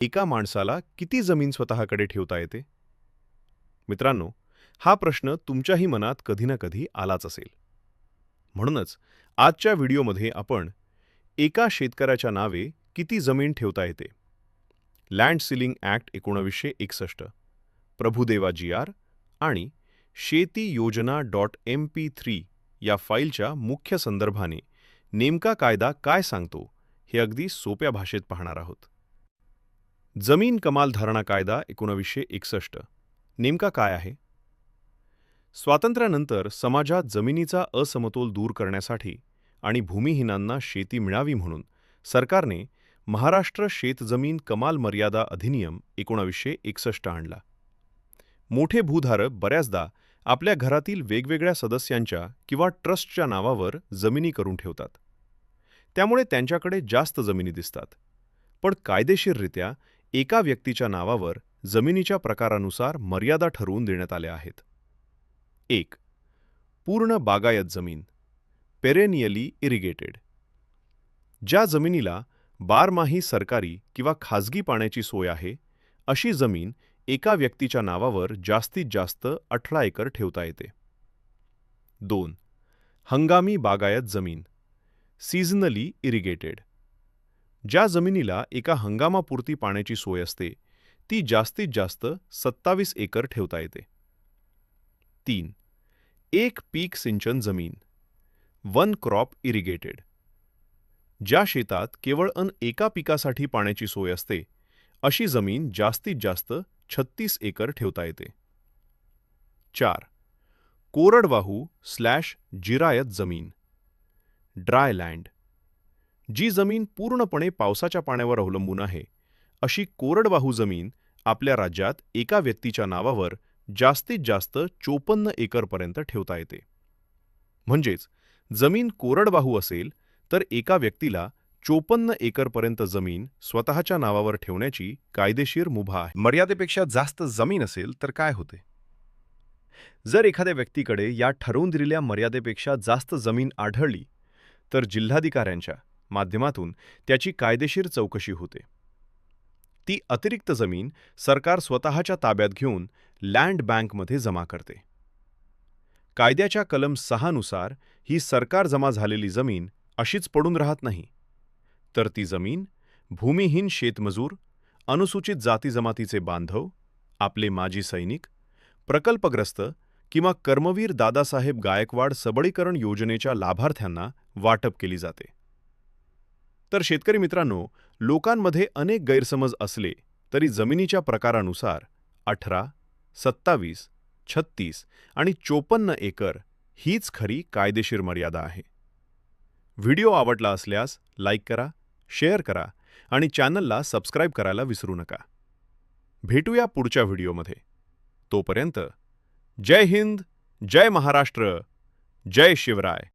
एका माणसाला किती जमीन स्वतःकडे ठेवता येते? मित्रांनो, हा प्रश्न तुमच्याही मनात कधी ना कधी आलाच असेल. म्हणूनच आजच्या व्हिडिओमध्ये आपण एका शेतकऱ्याच्या नावे किती जमीन ठेवता येते, land ceiling act 1961, Prabhudeva G.R.. आणि शेती योजना .mp3 या फाईलच्या मुख्य संदर्भाने नेमका कायदा काय सांगतो हे अगदी सोप्या भाषेत पाहणार आहोत. जमीन कमाल धारणा कायदा 1961 नेमका काय आहे? स्वातंत्र्यानंतर समाजात जमिनीचा असमतोल दूर करण्यासाठी आणि भूमिहीनांना शेती मिळावी म्हणून सरकारने महाराष्ट्र शेतजमीन कमाल मर्यादा अधिनियम 1961 आणला. मोठे भूधारक बऱ्याचदा आपल्या घरातील वेगवेगळ्या सदस्यांच्या किंवा ट्रस्टच्या नावावर जमिनी करून ठेवतात. त्यामुळे त्यांच्याकडे जास्त जमिनी दिसतात. पण कायदेशीररित्या एका व्यक्तीच्या नावावर जमिनीच्या प्रकारानुसार मर्यादा ठरवून देण्यात आल्या आहेत. 1. पूर्ण बागायत जमीन, पेरेनियली इरिगेटेड. ज्या जमिनीला बारमाही सरकारी किंवा खाजगी पाण्याची सोय आहे, अशी जमीन एका व्यक्तीच्या नावावर जास्तीत जास्त 18 एकर ठेवता येते. 2. हंगामी बागायत जमीन, सीझनली इरिगेटेड. ज्या जमिनीला एका हंगामापुरती पाण्याची सोय असते, ती जास्तीत जास्त 27 एकर ठेवता येते. 3. एक पीक सिंचन जमीन, वन क्रॉप इरिगेटेड. ज्या शेतात केवळ एका पिकासाठी पाण्याची सोय असते, अशी जमीन जास्तीत जास्त 36 एकर ठेवता येते. 4. कोरडवाहू/जिरायत जमीन, ड्राय लँड. जी जमीन पूर्णपणे पावसाच्या पाण्यावर अवलंबून आहे, अशी कोरडवाहू जमीन आपल्या राज्यात एका व्यक्तीच्या नावावर जास्तीत जास्त 54 एकरपर्यंत ठेवता येते. म्हणजेच जमीन कोरडवाहू असेल तर एका व्यक्तीला 54 एकरपर्यंत जमीन स्वतःच्या नावावर ठेवण्याची कायदेशीर मुभा आहे. मर्यादेपेक्षा जास्त जमीन असेल तर काय होते? जर एखाद्या व्यक्तीकडे या ठरवून दिलेल्या मर्यादेपेक्षा जास्त जमीन आढळली तर जिल्हाधिकाऱ्यांच्या माध्यमातून त्याची कायदेशीर चौकशी होते. ती अतिरिक्त जमीन सरकार स्वतःच्या ताब्यात घेऊन लँड बँकमध्ये जमा करते. कायद्याच्या कलम 6 नुसार ही सरकार जमा झालेली जमीन अशीच पडून राहत नाही, तर ती जमीन भूमिहीन शेतमजूर, अनुसूचित जाती जमातीचे बांधव, आपले माजी सैनिक, प्रकल्पग्रस्त किंवा कर्मवीर दादासाहेब गायकवाड सबळीकरण योजनेच्या लाभार्थ्यांना वाटप केली जाते. तर शेतकरी मित्रांनो, लोकांमध्ये अनेक गैरसमज असले तरी जमिनीच्या प्रकारानुसार 18, 27, 36 आणि 54 एकर हीच खरी कायदेशीर मर्यादा आहे. व्हिडिओ आवडला असल्यास लाईक करा, शेअर करा आणि चॅनलला सबस्क्राईब करायला विसरू नका. भेटूया पुढच्या व्हिडिओमध्ये. तोपर्यंत जय हिंद, जय महाराष्ट्र, जय शिवराय.